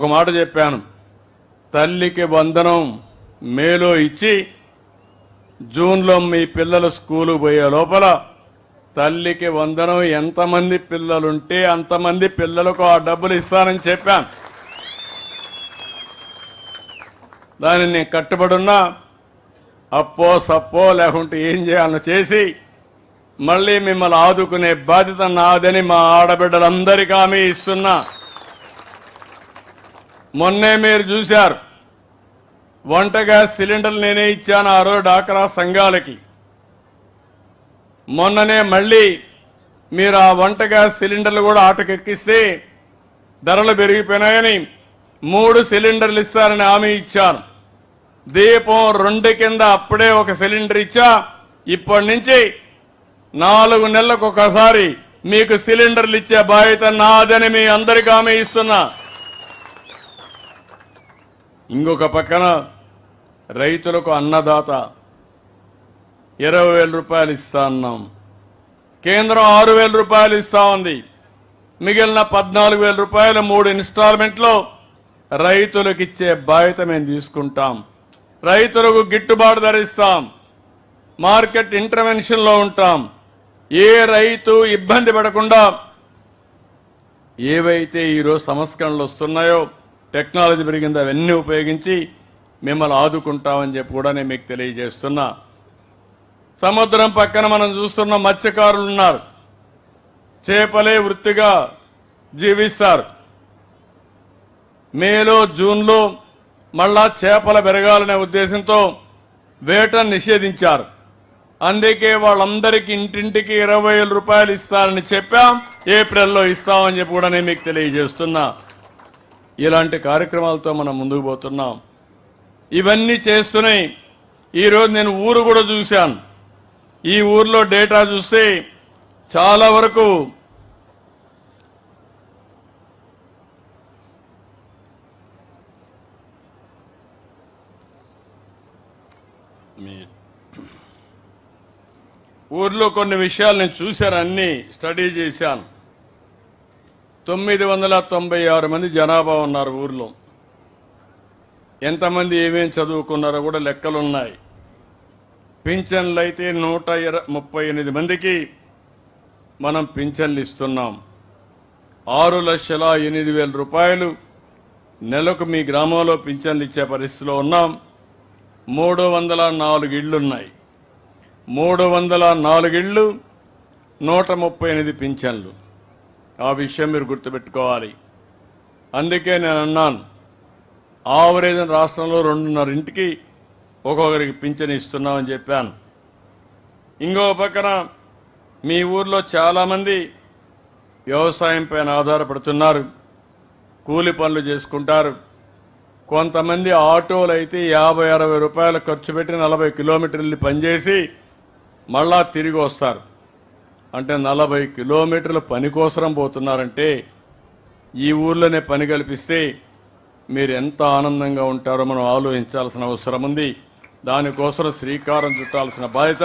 ఒక మాట చెప్పాను, తల్లికి వందనం మేలో ఇచ్చి జూన్లో మీ పిల్లలు స్కూలు పోయే లోపల తల్లికి వందనం ఎంతమంది పిల్లలుంటే అంతమంది పిల్లలకు ఆ డబ్బులు ఇస్తానని చెప్పాను. దానిని నేను కట్టుబడున్నా, అప్పో సప్పో లేకుంటే ఏం చేయాలో చేసి మళ్ళీ మిమ్మల్ని ఆదుకునే బాధ్యత నాదని మా ఆడబిడ్డలందరికీ హామీ ఇస్తున్నా. మొన్నే మీరు చూశారు, వంట గ్యాస్ సిలిండర్లు నేనే ఇచ్చాను ఆ రోజు డాక్రా సంఘాలకి. మొన్ననే మళ్ళీ మీరు ఆ వంట గ్యాస్ సిలిండర్లు కూడా ఆటకెక్కిస్తే ధరలు పెరిగిపోయినాయని 3 సిలిండర్లు ఇస్తారని హామీ ఇచ్చాను. దీపం 2 కింద అప్పుడే ఒక సిలిండర్ ఇచ్చా. ఇప్పటి నుంచి 4 నెలలకు ఒకసారి మీకు సిలిండర్లు ఇచ్చే బాధ్యత నాదని మీ అందరికీ హామీ ఇస్తున్నా. ఇంకొక పక్కన రైతులకు అన్నదాత 20,000 రూపాయలు ఇస్తా అన్నాం. కేంద్రం 6,000 రూపాయలు ఇస్తా ఉంది. మిగిలిన 14,000 రూపాయలు 3 ఇన్స్టాల్మెంట్లో రైతులకు ఇచ్చే బాధ్యత మేము తీసుకుంటాం. రైతులకు గిట్టుబాటు ధర ఇస్తాం. మార్కెట్ ఇంటర్వెన్షన్లో ఉంటాం. ఏ రైతు ఇబ్బంది పడకుండా ఏవైతే ఈరోజు సంస్కరణలు వస్తున్నాయో, టెక్నాలజీ పెరిగిందో అవన్నీ ఉపయోగించి మిమ్మల్ని ఆదుకుంటామని చెప్పి కూడా నేను మీకు తెలియజేస్తున్నా. సముద్రం పక్కన మనం చూస్తున్న మత్స్యకారులు ఉన్నారు. చేపలే వృత్తిగా జీవిస్తారు. మేలో జూన్లో మళ్ళా చేపలు పెరగాలనే ఉద్దేశంతో వేటను నిషేధించారు. అందుకే వాళ్ళందరికీ ఇంటింటికి 20,000 రూపాయలు ఇస్తారని చెప్పాం. ఏప్రిల్లో ఇస్తామని చెప్పి కూడా నేను మీకు తెలియజేస్తున్నా. ఇలాంటి కార్యక్రమాలతో మనం ముందుకు పోతున్నాం. ఇవన్నీ చేస్తున్నాయి. ఈరోజు నేను ఊరు కూడా చూశాను. ఈ ఊర్లో డేటా చూస్తే చాలా వరకు ఊర్లో కొన్ని విషయాలు నేను చూశాను, అన్నీ స్టడీ చేశాను. 996 మంది జనాభా ఉన్నారు ఊర్లో. ఎంతమంది ఏమేమి చదువుకున్నారో కూడా లెక్కలున్నాయి. పింఛన్లు అయితే 138 మందికి మనం పింఛన్లు ఇస్తున్నాం. 6,08,000 రూపాయలు నెలకు మీ గ్రామంలో పింఛన్లు ఇచ్చే పరిస్థితిలో ఉన్నాం. 304 ఇళ్లున్నాయి. 304 ఇళ్లు, 138 పింఛన్లు. ఆ విషయం మీరు గుర్తుపెట్టుకోవాలి. అందుకే నేను అన్నాను, ఆవరేజ్ రాష్ట్రంలో 2.5 ఇంటికి ఒక్కొక్కరికి పింఛన్ ఇస్తున్నామని చెప్పాను. ఇంకో పక్కన మీ ఊర్లో చాలామంది వ్యవసాయం పైన ఆధారపడుతున్నారు, కూలి పనులు చేసుకుంటారు. కొంతమంది ఆటోలు అయితే 50-60 రూపాయలు ఖర్చు పెట్టి 40 కిలోమీటర్లు పనిచేసి మళ్ళా తిరిగి వస్తారు. అంటే 40 కిలోమీటర్ల పని కోసం పోతున్నారంటే ఈ ఊర్లోనే పని కల్పిస్తే మీరు ఎంత ఆనందంగా ఉంటారో మనం ఆలోచించాల్సిన అవసరం ఉంది. దానికోసం శ్రీకారం చుట్టాల్సిన బాధ్యత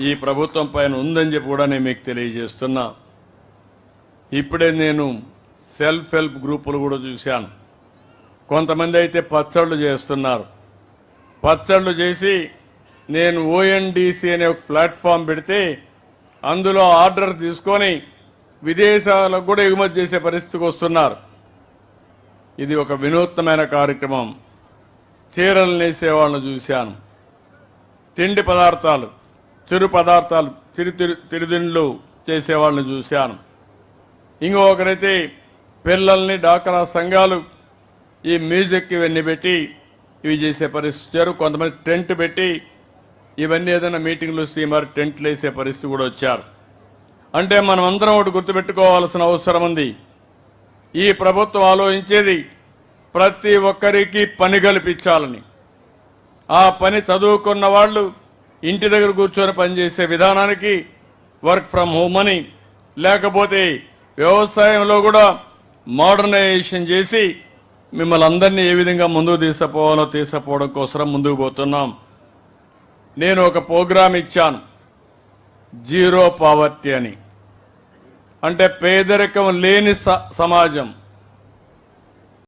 ఈ ప్రభుత్వం పైన ఉందని చెప్పి కూడా నేను మీకు తెలియజేస్తున్నా. ఇప్పుడే నేను సెల్ఫ్ హెల్ప్ గ్రూపులు కూడా చూశాను. కొంతమంది అయితే పచ్చళ్ళు చేస్తున్నారు. పచ్చళ్ళు చేసి నేను ONDC అనే ఒక ప్లాట్ఫామ్ పెడితే అందులో ఆర్డర్ తీసుకొని విదేశాలకు కూడా ఎగుమతి చేసే పరిస్థితికి వస్తున్నారు. ఇది ఒక వినూత్నమైన కార్యక్రమం. చీరలు నేసే వాళ్ళని చూశాను. తిండి పదార్థాలు, చిరు పదార్థాలు, చిరుతిండ్లు చేసేవాళ్ళని చూశాను. ఇంకొకరైతే పిల్లల్ని డాక్రా సంఘాలు ఈ మ్యూజిక్ ఇవన్నీ పెట్టి ఇవి చేసే పరిస్థితి. కొంతమంది టెంట్ పెట్టి ఇవన్నీ ఏదైనా మీటింగ్లు వస్తే మరి టెంట్లు వేసే పరిస్థితి కూడా వచ్చారు. అంటే మనం అందరం ఒకటి గుర్తుపెట్టుకోవాల్సిన అవసరం ఉంది. ఈ ప్రభుత్వం ఆలోచించేది ప్రతి ఒక్కరికి పని కల్పించాలని. ఆ పని చదువుకున్న వాళ్ళు ఇంటి దగ్గర కూర్చొని పనిచేసే విధానానికి వర్క్ ఫ్రమ్ హోమ్ అని, లేకపోతే వ్యవసాయంలో కూడా మోడర్నైజేషన్ చేసి మిమ్మల్ని అందరినీ ఏ విధంగా ముందుకు తీసుకుపోవాలో తీసుకుపోవడం కోసం ముందుకు పోతున్నాం. నేను ఒక ప్రోగ్రాం ఇచ్చాను, జీరో పావర్టీ అని. అంటే పేదరికం లేని సమాజం.